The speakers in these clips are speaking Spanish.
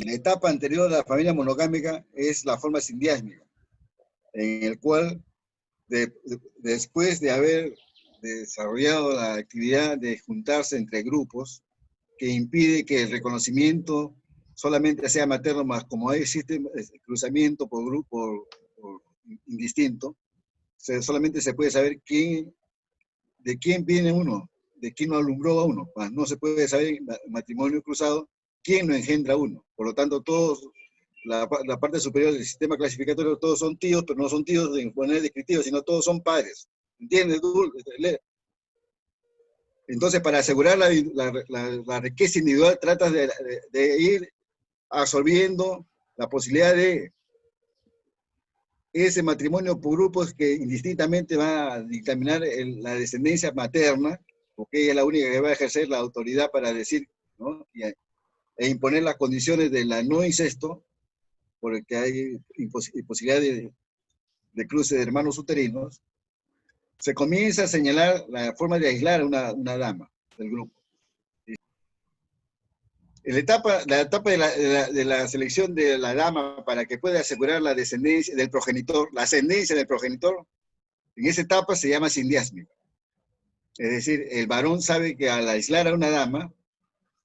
La etapa anterior a la familia monogámica es la forma sindiásmica, en el cual después de haber desarrollado la actividad de juntarse entre grupos, que impide que el reconocimiento solamente sea materno, más como existe cruzamiento por grupo por indistinto, solamente se puede saber de quién viene uno, de quién lo alumbró a uno, más no se puede saber matrimonio cruzado quién lo engendra a uno. Por lo tanto, todos, la parte superior del sistema clasificatorio, todos son tíos, pero no son tíos de manera descriptiva, sino todos son padres. ¿Entiendes? Entonces, para asegurar la riqueza individual, tratas de ir absorbiendo la posibilidad de ese matrimonio por grupos que indistintamente va a dictaminar la descendencia materna, porque ella es la única que va a ejercer la autoridad para decir, ¿no? E imponer las condiciones de la no incesto, porque hay imposibilidad de cruce de hermanos uterinos. Se comienza a señalar la forma de aislar a una dama del grupo. La etapa de la selección de la dama para que pueda asegurar la descendencia del progenitor, la ascendencia del progenitor, en esa etapa se llama sindiásmica. Es decir, el varón sabe que al aislar a una dama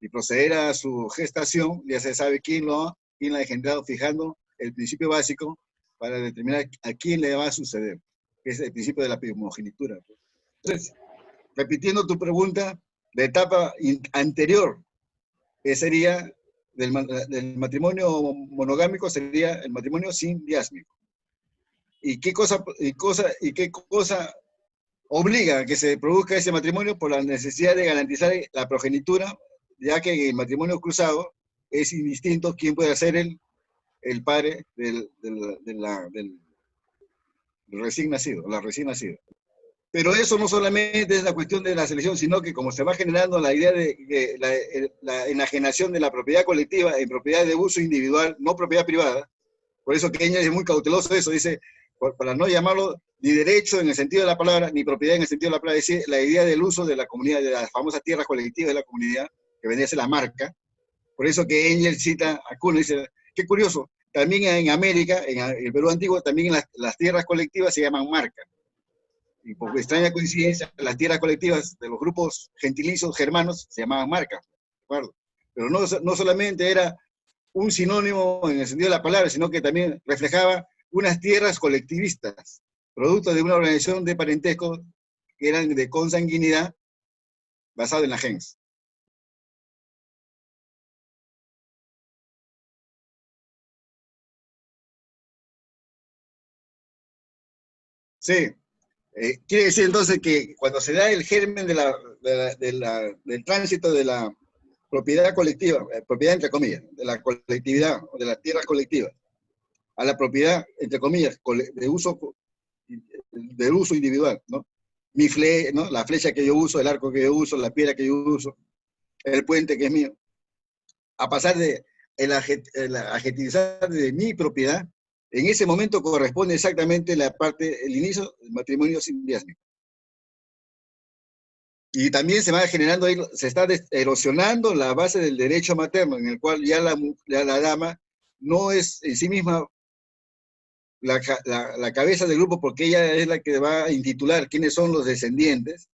y proceder a su gestación, ya se sabe quién la ha engendrado, fijando el principio básico para determinar a quién le va a suceder, que es el principio de la primogenitura. Entonces, repitiendo tu pregunta, la etapa anterior sería del matrimonio monogámico, sería el matrimonio sindiásmico. ¿Y qué cosa obliga a que se produzca ese matrimonio? Por la necesidad de garantizar la progenitura, ya que en el matrimonio cruzado es indistinto quién puede ser el padre del recién nacido, la recién nacida. Pero eso no solamente es la cuestión de la selección, sino que como se va generando la idea de la enajenación de la propiedad colectiva en propiedad de uso individual, no propiedad privada, por eso Keynes es muy cauteloso de eso, dice, para no llamarlo ni derecho en el sentido de la palabra, ni propiedad en el sentido de la palabra, es decir, la idea del uso de la comunidad, de las famosas tierras colectivas de la comunidad, que vendría a ser la marca. Por eso que Engels cita a Kuhn, dice, qué curioso, también en América, en el Perú antiguo, también las tierras colectivas se llaman marca. Y por extraña coincidencia, las tierras colectivas de los grupos gentilicios germanos se llamaban marca, ¿de acuerdo? Pero no solamente era un sinónimo en el sentido de la palabra, sino que también reflejaba unas tierras colectivistas, producto de una organización de parentesco que eran de consanguinidad basado en la gens. Sí, quiere decir entonces que cuando se da el germen del tránsito de la propiedad colectiva, propiedad entre comillas, de la colectividad o de las tierras colectivas, a la propiedad, entre comillas, de uso individual, ¿no? ¿no? La flecha que yo uso, el arco que yo uso, la piedra que yo uso, el puente que es mío, a pasar de el adjetivizar de mi propiedad, en ese momento corresponde exactamente la parte, el inicio del matrimonio sindiásmico. Y también se va generando, se está erosionando la base del derecho materno, en el cual ya la dama no es en sí misma la cabeza del grupo, porque ella es la que va a intitular quiénes son los descendientes,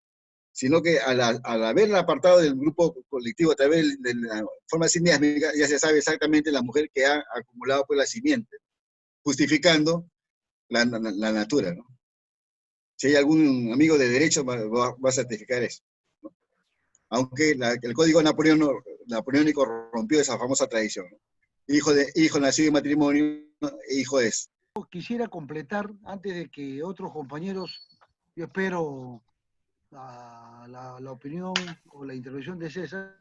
sino que al haberla apartado del grupo colectivo a través de la forma sindiásmica, ya se sabe exactamente la mujer que ha acumulado pues la simiente, justificando la natura, ¿no? Si hay algún amigo de derecho va a certificar eso, ¿no? Aunque el código napoleónico rompió esa famosa tradición, ¿no? Hijo nacido en matrimonio, hijo es. Quisiera completar, antes de que otros compañeros, yo espero la opinión o la intervención de César.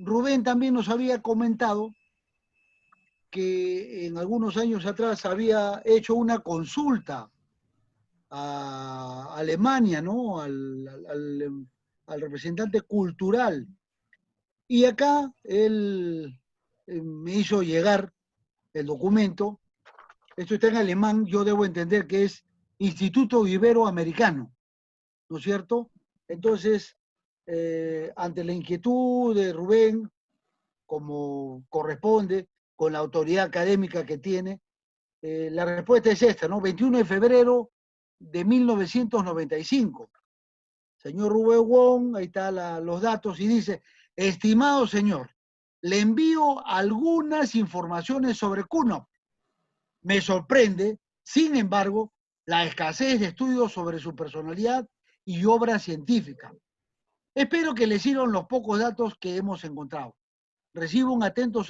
Rubén también nos había comentado que en algunos años atrás había hecho una consulta a Alemania, ¿no? Al representante cultural. Y acá él me hizo llegar el documento. Esto está en alemán, yo debo entender que es Instituto Iberoamericano, ¿no es cierto? Entonces, ante la inquietud de Rubén, como corresponde, con la autoridad académica que tiene. La respuesta es esta, ¿no? 21 de febrero de 1995. Señor Rubén Wong, ahí están los datos, y dice: estimado señor, le envío algunas informaciones sobre Kuno. Me sorprende, sin embargo, la escasez de estudios sobre su personalidad y obra científica. Espero que le sirvan los pocos datos que hemos encontrado. Recibo un atento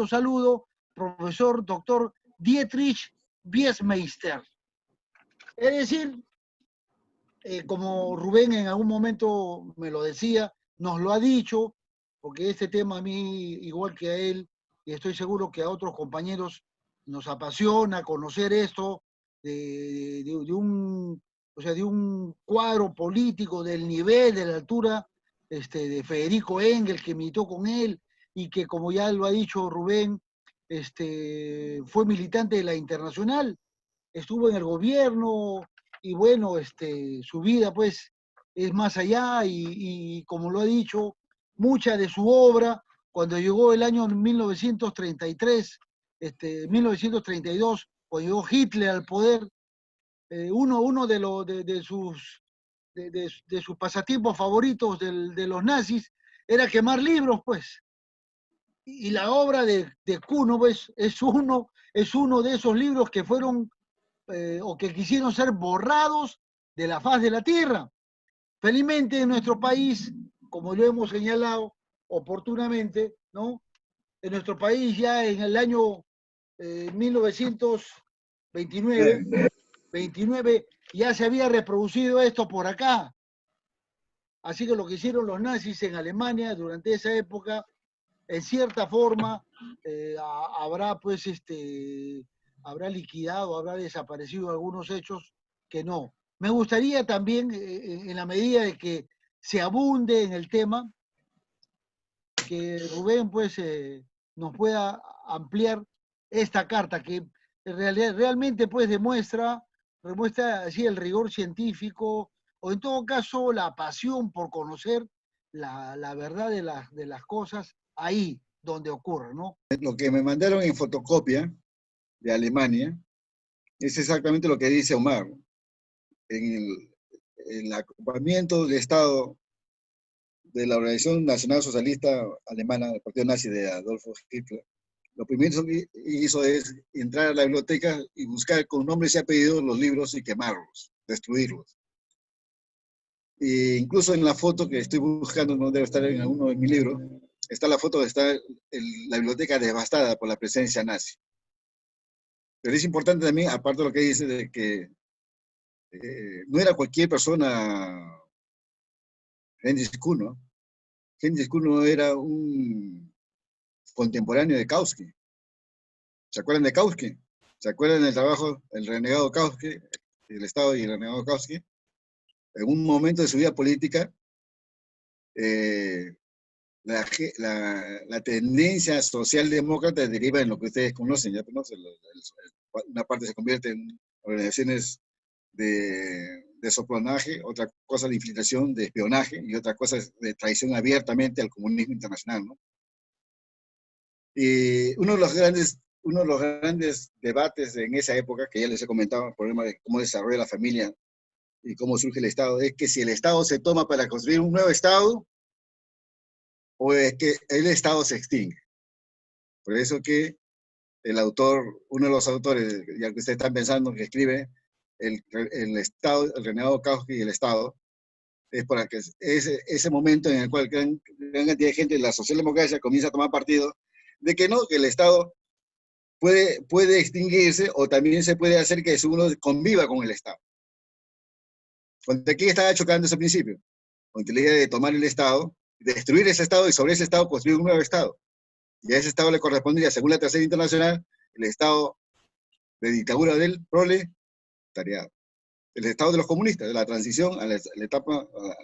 saludo, profesor doctor Dietrich Biesmeister. Es decir, como Rubén en algún momento me lo decía, nos lo ha dicho, porque este tema a mí, igual que a él, y estoy seguro que a otros compañeros, nos apasiona conocer esto de un, o sea, de un cuadro político del nivel, de la altura de Federico Engels, que militó con él, y que, como ya lo ha dicho Rubén, fue militante de la Internacional, estuvo en el gobierno, y bueno, su vida pues es más allá, y como lo ha dicho, mucha de su obra, cuando llegó el año 1933, 1932, cuando llegó Hitler al poder, uno de sus pasatiempos favoritos de los nazis era quemar libros, pues. Y la obra de Kuno pues, es uno de esos libros que fueron o que quisieron ser borrados de la faz de la tierra. Felizmente en nuestro país, como lo hemos señalado oportunamente, ¿no? En nuestro país ya en el año 1929 ya se había reproducido esto por acá. Así que lo que hicieron los nazis en Alemania durante esa época, en cierta forma, habrá pues habrá liquidado, habrá desaparecido algunos hechos que no. Me gustaría también, en la medida de que se abunde en el tema, que Rubén pues nos pueda ampliar esta carta que realmente pues demuestra así el rigor científico, o en todo caso la pasión por conocer la verdad de las cosas ahí donde ocurre, ¿no? Lo que me mandaron en fotocopia de Alemania es exactamente lo que dice Omar. En el agrupamiento del Estado de la Organización Nacional Socialista Alemana, el partido nazi de Adolfo Hitler, lo primero que hizo es entrar a la biblioteca y buscar con nombres y apellidos los libros y quemarlos, destruirlos. E incluso en la foto que estoy buscando, no debe estar en alguno de mis libros, está la foto de estar la biblioteca devastada por la presencia nazi. Pero es importante también, aparte de lo que dice, de que no era cualquier persona Heinrich Kuno. Heinrich Kuno era un contemporáneo de Kautsky. ¿Se acuerdan de Kautsky? ¿Se acuerdan del trabajo, el renegado Kautsky, el Estado y el renegado Kautsky? En un momento de su vida política, la tendencia socialdemócrata deriva en lo que ustedes conocen, ya conocen, una parte se convierte en organizaciones de soplanaje, otra cosa de infiltración, de espionaje, y otra cosa es de traición abiertamente al comunismo internacional, ¿no? Y uno de los grandes debates en esa época, que ya les he comentado, el problema de cómo desarrolla la familia y cómo surge el Estado, es que si el Estado se toma para construir un nuevo Estado, o es que el Estado se extingue. Por eso que el autor, uno de los autores, ya que ustedes están pensando, que escribe el Estado, el renegado Kautsky y el Estado, es para que ese momento en el cual gran cantidad de gente de la socialdemocracia comienza a tomar partido de que no, que el Estado puede extinguirse, o también se puede hacer que uno conviva con el Estado. ¿Contra quién estaba chocando ese principio? Contra la idea de tomar el Estado, destruir ese Estado y sobre ese Estado construir un nuevo Estado. Y a ese Estado le correspondería, según la Tercera Internacional, el Estado de dictadura del proletariado. El Estado de los comunistas, de la transición a la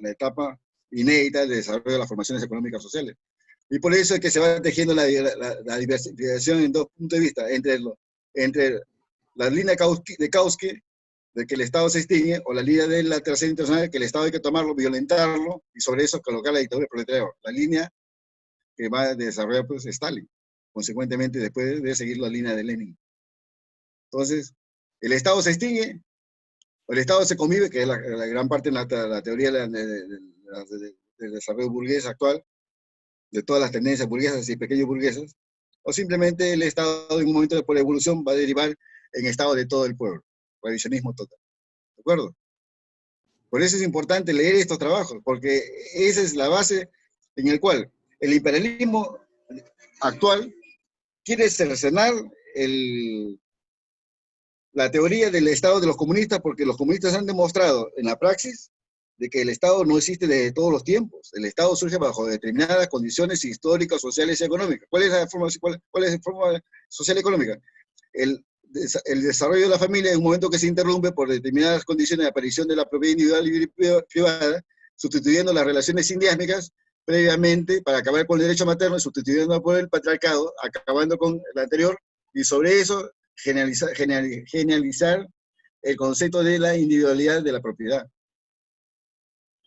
etapa inédita del desarrollo de las formaciones económicas sociales. Y por eso es que se va tejiendo la diversificación en dos puntos de vista, entre la línea de Kautsky, de que el Estado se extingue, o la línea de la Tercera Internacional, que el Estado hay que tomarlo, violentarlo, y sobre eso colocar la dictadura del proletariado. La línea que va a desarrollar pues, Stalin, consecuentemente después de seguir la línea de Lenin. Entonces, el Estado se extingue, o el Estado se convive, que es la gran parte de la teoría del desarrollo burgués actual, de todas las tendencias burguesas y pequeños burguesas, o simplemente el Estado en un momento por evolución va a derivar en Estado de todo el pueblo, revisionismo total. ¿De acuerdo? Por eso es importante leer estos trabajos, porque esa es la base en la cual el imperialismo actual quiere cercenar la teoría del Estado de los comunistas, porque los comunistas han demostrado en la praxis de que el Estado no existe desde todos los tiempos. El Estado surge bajo determinadas condiciones históricas, sociales y económicas. ¿Cuál es la forma social y económica? El, el desarrollo de la familia en un momento que se interrumpe por determinadas condiciones de aparición de la propiedad individual y privada, sustituyendo las relaciones sindiásmicas previamente para acabar con el derecho materno, sustituyendo por el patriarcado, acabando con el anterior, y sobre eso generalizar el concepto de la individualidad de la propiedad.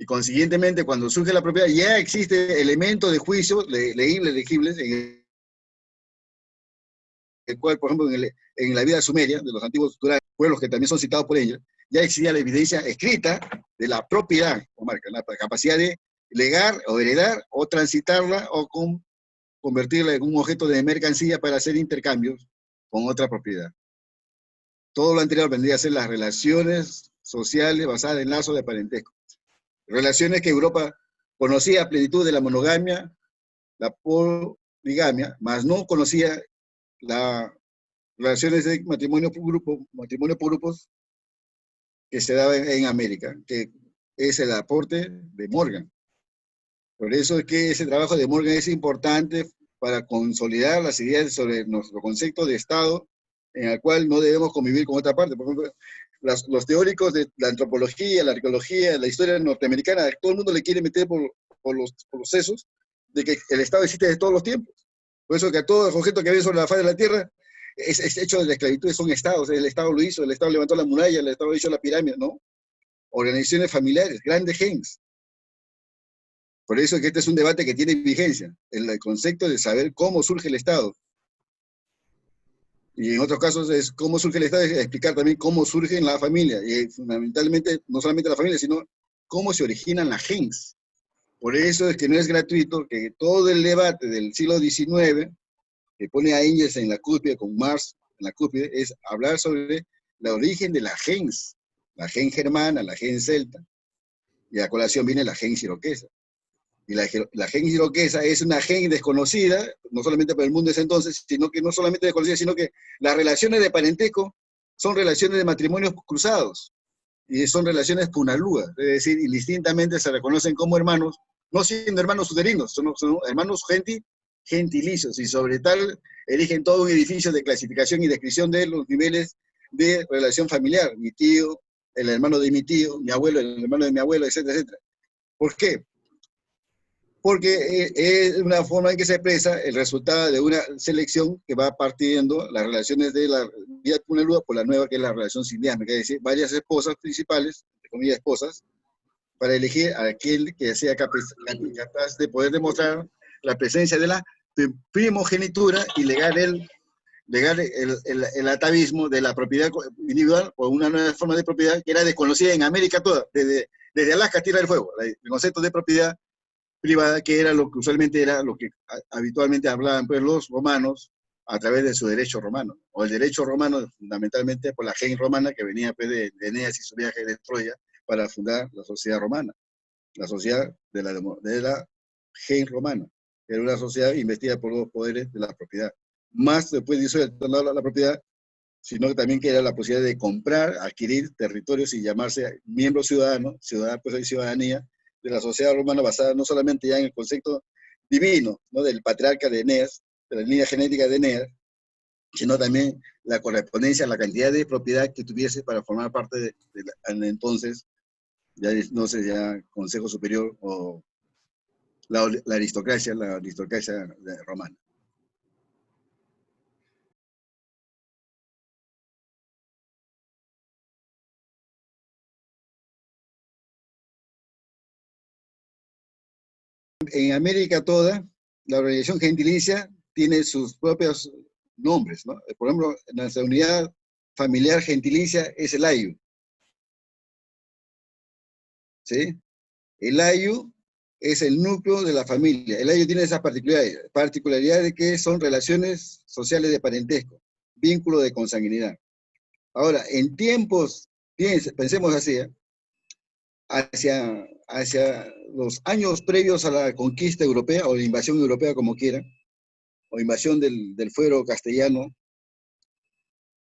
Y consiguientemente, cuando surge la propiedad, ya existe elementos de juicio legibles, en el cual, por ejemplo, en la vida sumeria de los antiguos pueblos que también son citados por ella, ya existía la evidencia escrita de la propiedad, o marca, la capacidad de legar o heredar o transitarla o convertirla en un objeto de mercancía para hacer intercambios con otra propiedad. Todo lo anterior vendría a ser las relaciones sociales basadas en lazos de parentesco. Relaciones que Europa conocía a plenitud de la monogamia, la poligamia, mas no conocía las relaciones de matrimonio por grupos que se daba en América, que es el aporte de Morgan. Por eso es que ese trabajo de Morgan es importante para consolidar las ideas sobre nuestro concepto de Estado, en el cual no debemos convivir con otra parte. Por ejemplo, los teóricos de la antropología, la arqueología, la historia norteamericana, todo el mundo le quiere meter por los sesos de que el Estado existe desde todos los tiempos. Por eso que a todo objeto que ve sobre la faz de la Tierra es hecho de la esclavitud, son estados. El Estado lo hizo, el Estado levantó la muralla, el Estado hizo la pirámide, ¿no? Organizaciones familiares, grandes genes. Por eso es que este es un debate que tiene vigencia, el concepto de saber cómo surge el Estado. Y en otros casos es cómo surge el Estado, es explicar también cómo surge en la familia. Y fundamentalmente, no solamente la familia, sino cómo se originan las genes. Por eso es que no es gratuito que todo el debate del siglo XIX, que pone a Engels en la cúspide, con Marx en la cúspide, es hablar sobre el origen de la gens, la gen germana, la gen celta, y a colación viene la gen iroquesa. Y la gen iroquesa es una gen desconocida, no solamente para el mundo de ese entonces, sino que no solamente desconocida, sino que las relaciones de parentesco son relaciones de matrimonios cruzados, y son relaciones punalúas, es decir, indistintamente se reconocen como hermanos, no siendo hermanos uterinos, son hermanos gentilicios, y sobre tal erigen todo un edificio de clasificación y descripción de los niveles de relación familiar, mi tío, el hermano de mi tío, mi abuelo, el hermano de mi abuelo, etcétera, etcétera. ¿Por qué? Porque es una forma en que se expresa el resultado de una selección que va partiendo las relaciones de la vida punalúa por la nueva, que es la relación sindiásmica, es decir, varias esposas principales, entre comillas esposas, para elegir a aquel que sea capaz de poder demostrar la presencia de la primogenitura y el atavismo de la propiedad individual por una nueva forma de propiedad que era desconocida en América toda, desde Alaska, Tierra del Fuego, el concepto de propiedad privada, que era lo que usualmente era lo que habitualmente hablaban pues, los romanos a través de su derecho romano, o el derecho romano fundamentalmente por la gen romana que venía pues, de Eneas y su viaje de Troya para fundar la sociedad romana, la sociedad de la gen romana, que era una sociedad investida por los poderes de la propiedad. Más después de eso, la propiedad, sino también que era la posibilidad de comprar, adquirir territorios y llamarse miembro ciudadano, pues hay ciudadanía, de la sociedad romana basada no solamente ya en el concepto divino, ¿no? Del patriarca de Eneas, de la línea genética de Eneas, sino también la correspondencia a la cantidad de propiedad que tuviese para formar parte de entonces, ya no sé, ya Consejo Superior o la aristocracia romana. En América toda, la organización gentilicia tiene sus propios nombres, ¿no? Por ejemplo, nuestra unidad familiar gentilicia es el ayu, ¿sí? El ayu es el núcleo de la familia. El ayu tiene esas particularidades de que son relaciones sociales de parentesco, vínculo de consanguinidad. Ahora, en tiempos, pensemos así, hacia los años previos a la conquista europea o la invasión europea, como quieran, o invasión del fuero castellano,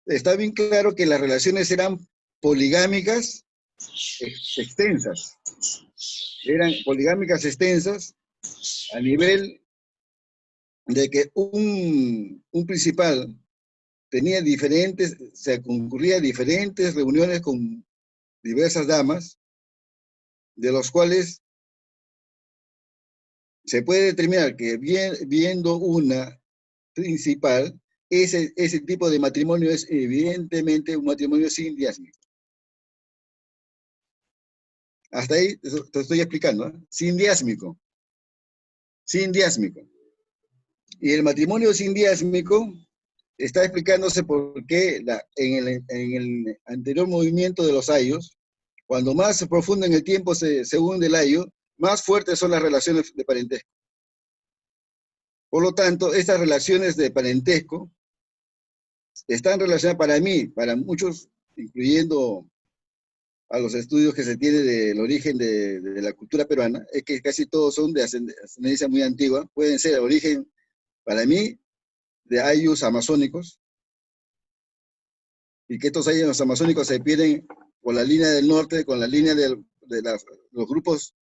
está bien claro que las relaciones eran poligámicas extensas. Eran poligámicas extensas a nivel de que un principal tenía se concurría a diferentes reuniones con diversas damas, de los cuales se puede determinar que viendo una principal, ese tipo de matrimonio es evidentemente un matrimonio sin diásmico. Hasta ahí te estoy explicando, ¿eh? Sin diásmico. Sin diásmico. Y el matrimonio sin diásmico está explicándose por qué en el anterior movimiento de los ayos, cuando más profundo en el tiempo se hunde el ayo, más fuertes son las relaciones de parentesco. Por lo tanto, estas relaciones de parentesco están relacionadas para mí, para muchos, incluyendo a los estudios que se tiene del origen de la cultura peruana, es que casi todos son de ascendencia muy antigua, pueden ser de origen, para mí, de ayllus amazónicos, y que estos ayllus amazónicos se pierden por la línea del norte, con la línea de los grupos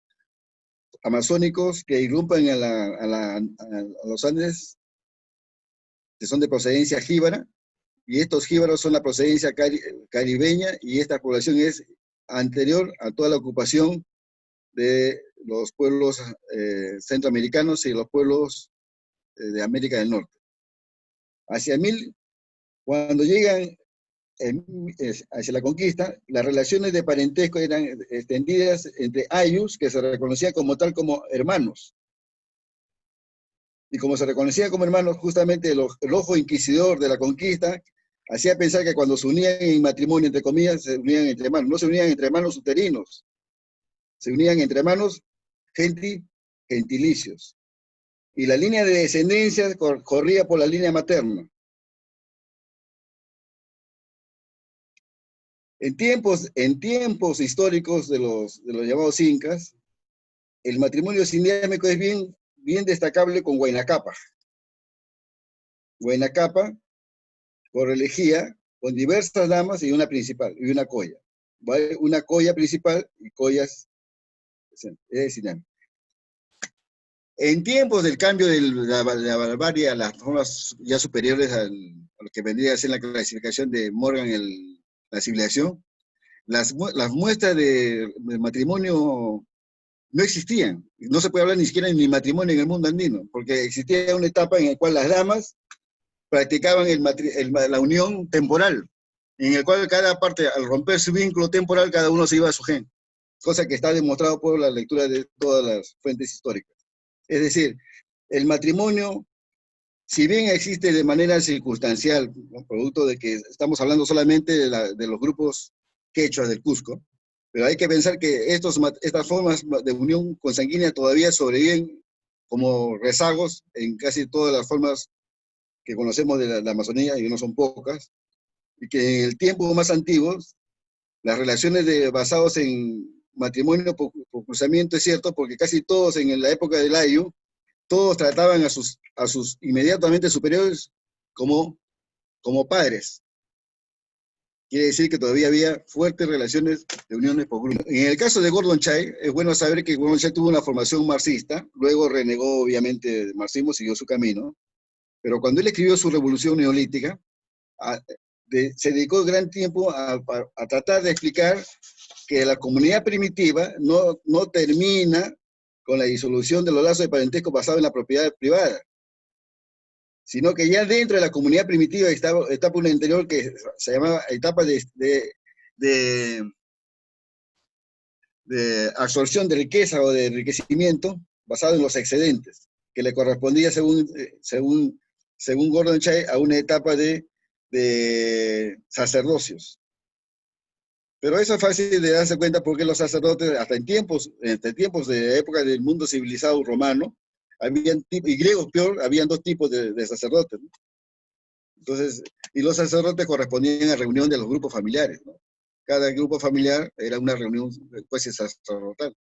amazónicos que irrumpen a los Andes, que son de procedencia jíbara, y estos jíbaros son la procedencia caribeña, y esta población es anterior a toda la ocupación de los pueblos centroamericanos y los pueblos de América del Norte. Cuando llegan hacia la conquista, las relaciones de parentesco eran extendidas entre ayllus, que se reconocían como tal como hermanos. Y como se reconocían como hermanos, justamente el ojo inquisidor de la conquista hacía pensar que cuando se unían en matrimonio, entre comillas, se unían entre hermanos. No se unían entre hermanos uterinos, se unían entre hermanos gentilicios. Y la línea de descendencia corría por la línea materna. En tiempos históricos de los llamados incas, el matrimonio sindiámico es bien destacable con Huayna Cápac. Huayna Cápac correligía con diversas damas y una principal, y una colla. Una colla principal y collas sindiámicas. En tiempos del cambio de la barbarie a las formas ya superiores a lo que vendría a ser la clasificación de Morgan, la civilización, las muestras de matrimonio no existían. No se puede hablar ni siquiera ni matrimonio en el mundo andino, porque existía una etapa en la cual las damas practicaban la unión temporal, en el cual cada parte, al romper su vínculo temporal, cada uno se iba a su gen, cosa que está demostrado por la lectura de todas las fuentes históricas. Es decir, el matrimonio, si bien existe de manera circunstancial, ¿no?, producto de que estamos hablando solamente de los grupos quechua del Cusco, pero hay que pensar que estas formas de unión consanguínea todavía sobreviven como rezagos en casi todas las formas que conocemos de la Amazonía, y no son pocas, y que en el tiempo más antiguo, las relaciones basadas en matrimonio por cruzamiento es cierto, porque casi todos en la época del ayu, todos trataban a sus inmediatamente superiores como padres. Quiere decir que todavía había fuertes relaciones de uniones por grupo. En el caso de Gordon Chai, es bueno saber que Gordon Chai tuvo una formación marxista, luego renegó obviamente del marxismo, siguió su camino, pero cuando él escribió su Revolución Neolítica, se dedicó gran tiempo a tratar de explicar que la comunidad primitiva no termina con la disolución de los lazos de parentesco basados en la propiedad privada, sino que ya dentro de la comunidad primitiva estaba etapa una anterior que se llamaba etapa de absorción de riqueza o de enriquecimiento basado en los excedentes. que le correspondía según Gordon Chai a una etapa de sacerdocios. Pero eso es fácil de darse cuenta porque los sacerdotes, hasta entre tiempos de época del mundo civilizado romano, y griegos peor, habían dos tipos de sacerdotes, ¿no? Entonces, y los sacerdotes correspondían a reunión de los grupos familiares, ¿no? Cada grupo familiar era una reunión pues, sacerdotal,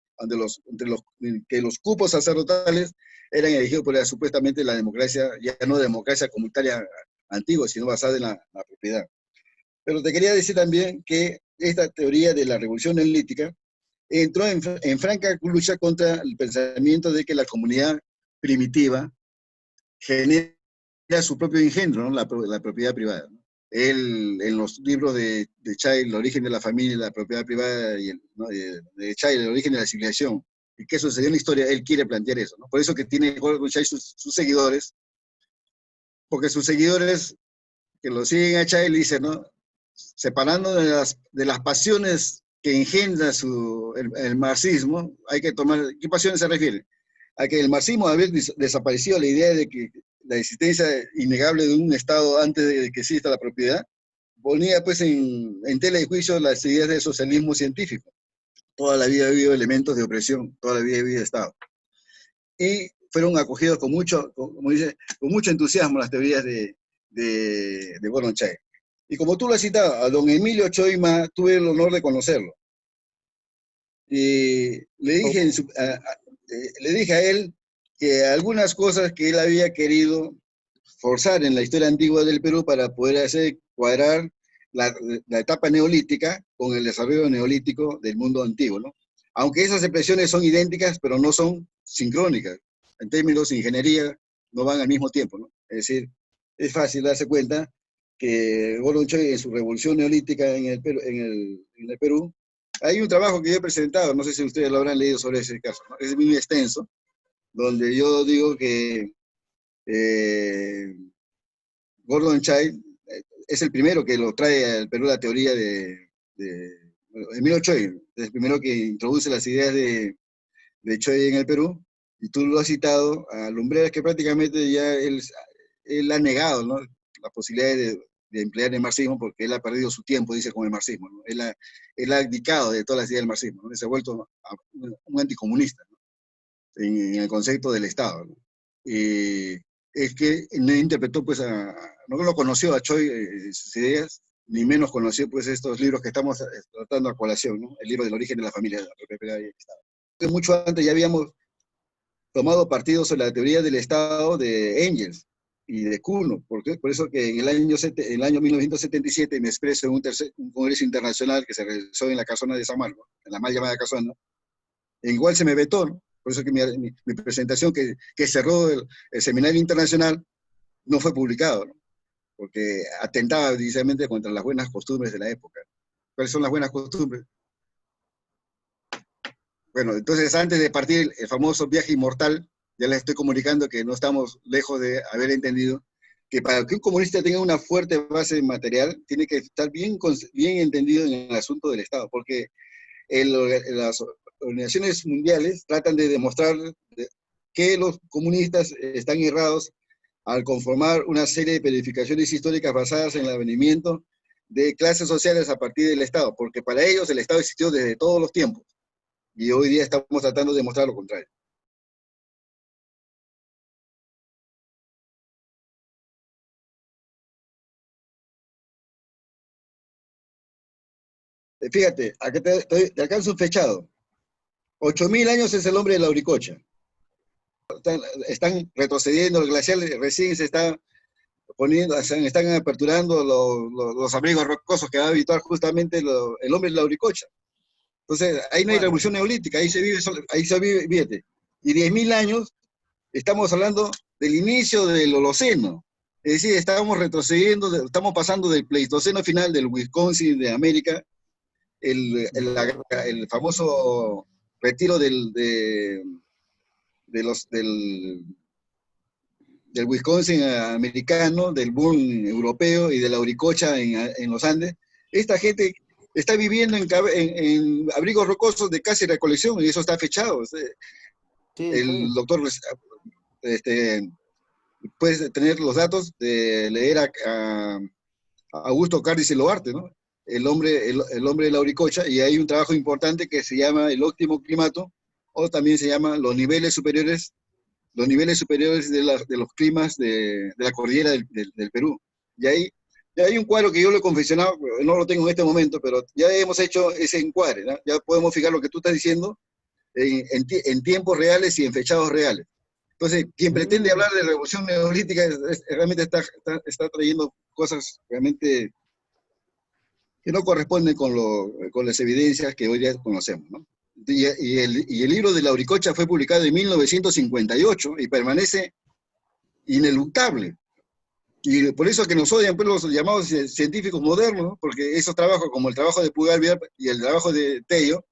que los cupos sacerdotales eran elegidos por supuestamente la democracia, ya no democracia comunitaria antigua, sino basada en la propiedad. Pero te quería decir también que esta teoría de la revolución neolítica entró en franca lucha contra el pensamiento de que la comunidad primitiva genera su propio engendro, ¿no? La propiedad privada, ¿no? Él, en los libros de Chai, El origen de la familia, la propiedad privada, ¿no? de Chai, El origen de la civilización, y qué sucedió en la historia, él quiere plantear eso, ¿no? Por eso que tiene Gordon Chai sus seguidores, porque sus seguidores que lo siguen a Chai le dicen, ¿no? Separando de las pasiones que engendra el marxismo, hay que tomar, ¿qué pasiones se refiere? A que el marxismo había desaparecido la idea de que la existencia innegable de un Estado antes de que exista la propiedad, ponía pues en tela de juicio las ideas del socialismo científico. Toda la vida ha habido elementos de opresión, toda la vida ha habido Estado. Y fueron acogidos con mucho, como dice, con mucho entusiasmo las teorías de Gordon Chai. Y como tú lo has citado, a don Emilio Choima tuve el honor de conocerlo. Y le dije a él que algunas cosas que él había querido forzar en la historia antigua del Perú para poder hacer cuadrar la etapa neolítica con el desarrollo neolítico del mundo antiguo, ¿no? Aunque esas expresiones son idénticas, pero no son sincrónicas. En términos de ingeniería, no van al mismo tiempo, ¿no? Es decir, es fácil darse cuenta que Gordon Choi en su revolución neolítica en el Perú, hay un trabajo que yo he presentado, no sé si ustedes lo habrán leído sobre ese caso, ¿no? Es muy extenso, donde yo digo que Gordon Chai es el primero que lo trae al Perú la teoría de Emilio Choi, es el primero que introduce las ideas de Choi en el Perú, y tú lo has citado a Lumbreras, que prácticamente ya él ha negado, ¿no? La posibilidad de emplear el marxismo porque él ha perdido su tiempo, dice, con el marxismo, ¿no? Él ha abdicado de todas las ideas del marxismo, ¿no? Se ha vuelto un anticomunista, ¿no? En el concepto del Estado, ¿no? Es que no interpretó, pues, no lo conoció a Choi, sus ideas, ni menos conoció, pues, estos libros que estamos tratando a colación, ¿no? El libro del origen de la familia, de la propiedad y el Estado. Que mucho antes ya habíamos tomado partido sobre la teoría del Estado de Engels y de Kuhn, por eso que en el año 1977 me expreso en un congreso internacional que se realizó en la casona de San Marcos, en la mal llamada casona, en igual se me vetó, ¿no? Por eso que mi presentación que cerró el seminario internacional no fue publicado, ¿no? Porque atentaba precisamente contra las buenas costumbres de la época. ¿Cuáles son las buenas costumbres? Bueno, entonces antes de partir el famoso viaje inmortal, ya les estoy comunicando que no estamos lejos de haber entendido que para que un comunista tenga una fuerte base material, tiene que estar bien entendido en el asunto del Estado, porque las organizaciones mundiales tratan de demostrar que los comunistas están errados al conformar una serie de verificaciones históricas basadas en el advenimiento de clases sociales a partir del Estado, porque para ellos el Estado existió desde todos los tiempos, y hoy día estamos tratando de demostrar lo contrario. Fíjate, acá te alcanzo un fechado. 8.000 años es el hombre de la Auricocha. Están retrocediendo, los glaciales recién se están están aperturando los abrigos rocosos que va a habitar justamente el hombre de la Auricocha. Entonces, ahí no hay revolución neolítica, ahí se vive, fíjate. Y 10.000 años, estamos hablando del inicio del Holoceno. Es decir, estamos retrocediendo, estamos pasando del Pleistoceno final del Wisconsin de América, el famoso retiro del Wisconsin americano, del Boone europeo y de la Auricocha en los Andes. Esta gente está viviendo en abrigos rocosos de casi recolección y eso está fechado. Sí, El doctor puedes tener los datos de leer a Augusto Cárdice Loarte, ¿no? El hombre de la Auricocha, y hay un trabajo importante que se llama el óptimo climato, o también se llama los niveles superiores de los climas de la cordillera del Perú. Y ahí ya hay un cuadro que yo lo he confeccionado, no lo tengo en este momento, pero ya hemos hecho ese encuadre, ¿no? Ya podemos fijar lo que tú estás diciendo en tiempos reales y en fechados reales. Entonces, quien pretende hablar de revolución neolítica realmente está trayendo cosas realmente que no corresponden con las evidencias que hoy día conocemos, ¿no? Y el libro de la Auricocha fue publicado en 1958 y permanece ineluctable. Y por eso que nos odian pues, los llamados científicos modernos, ¿no? Porque esos trabajos, como el trabajo de Pugal y el trabajo de Tello,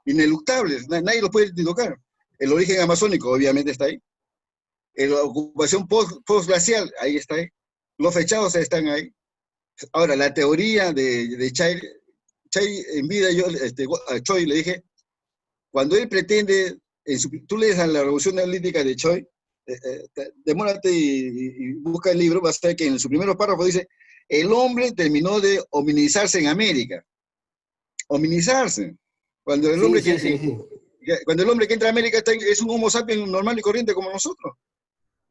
ineluctables, nadie los puede tocar. El origen amazónico obviamente está ahí. La ocupación postglacial, ahí está ahí. Los fechados están ahí. Ahora, la teoría de Chay en vida, yo a Choi le dije, cuando él pretende, tú lees a la Revolución Neolítica de Choi, demórate y busca el libro, vas a ver que en su primer párrafo dice, el hombre terminó de hominizarse en América. Hominizarse. Cuando el hombre, cuando el hombre que entra a América es un Homo sapiens normal y corriente como nosotros.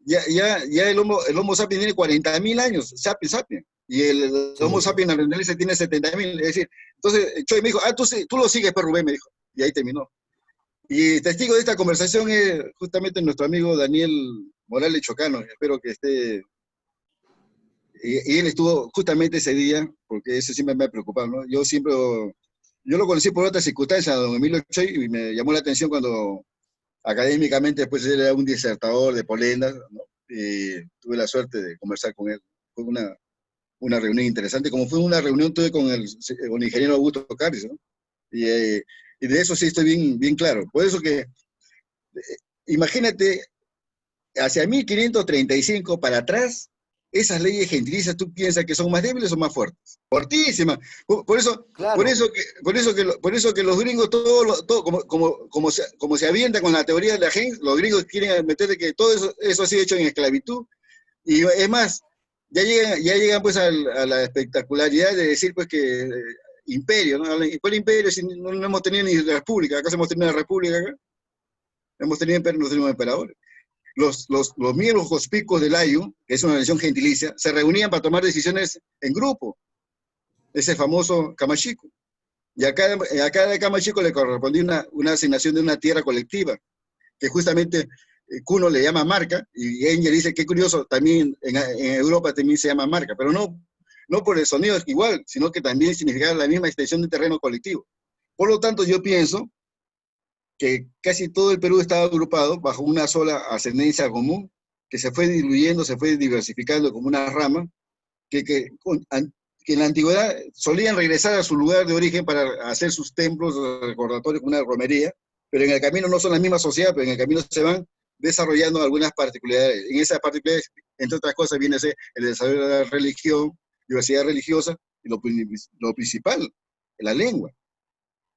Ya el homo sapiens tiene 40.000 años, sapiens. Y el Homo sapiens neanderthalense tiene 70.000. Es decir, entonces Choi me dijo, tú lo sigues, pues Rubén, me dijo. Y ahí terminó. Y testigo de esta conversación es justamente nuestro amigo Daniel Morales Chocano. Espero que esté. Y él estuvo justamente ese día, porque eso siempre me ha preocupado, ¿no? Yo lo conocí por otra circunstancia, don Emilio Choi, y me llamó la atención cuando académicamente después él era un disertador de Polenda, ¿no? Y tuve la suerte de conversar con él. Fue una reunión interesante, como fue una reunión tuve con el ingeniero Augusto Cárdice, ¿no? Y de eso sí estoy bien claro. Por eso que, imagínate, hacia 1535 para atrás, esas leyes gentilicias, ¿tú piensas que son más débiles o más fuertes? Fortísimas. Por eso que los gringos, como se avientan con la teoría de la gens, los gringos quieren meter que todo eso ha sido hecho en esclavitud. Y es más, ya llegan pues a la espectacularidad de decir pues que imperio, ¿no? ¿Cuál imperio si no hemos tenido ni república? ¿Acaso hemos tenido una república acá? Hemos tenido imperio, no tenemos emperadores. Los miembros conspicuos del Ayu, que es una nación gentilicia, se reunían para tomar decisiones en grupo. Ese famoso Camachico. Y a cada Camachico le correspondía una asignación de una tierra colectiva, que justamente Cuno le llama marca, y Engel dice, qué curioso, también en Europa también se llama marca, pero no por el sonido igual, sino que también significaba la misma extensión de terreno colectivo. Por lo tanto, yo pienso que casi todo el Perú estaba agrupado bajo una sola ascendencia común, que se fue diluyendo, se fue diversificando como una rama, que en la antigüedad solían regresar a su lugar de origen para hacer sus templos recordatorios con una romería, pero en el camino no son la misma sociedad, pero en el camino se van desarrollando algunas particularidades. En esas particularidades, entre otras cosas, viene a ser el desarrollo de la religión, diversidad religiosa, y lo principal, la lengua.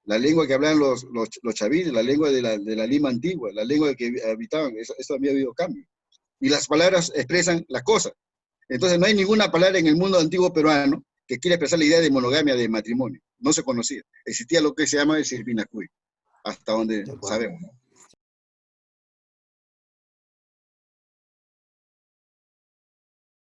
La lengua que hablaban los chavines, la lengua de la Lima antigua, la lengua que habitaban, eso había habido cambio. Y las palabras expresan las cosas. Entonces no hay ninguna palabra en el mundo antiguo peruano que quiera expresar la idea de monogamia, de matrimonio. No se conocía. Existía lo que se llama el Sirpinacuy, hasta donde sabemos, ¿no?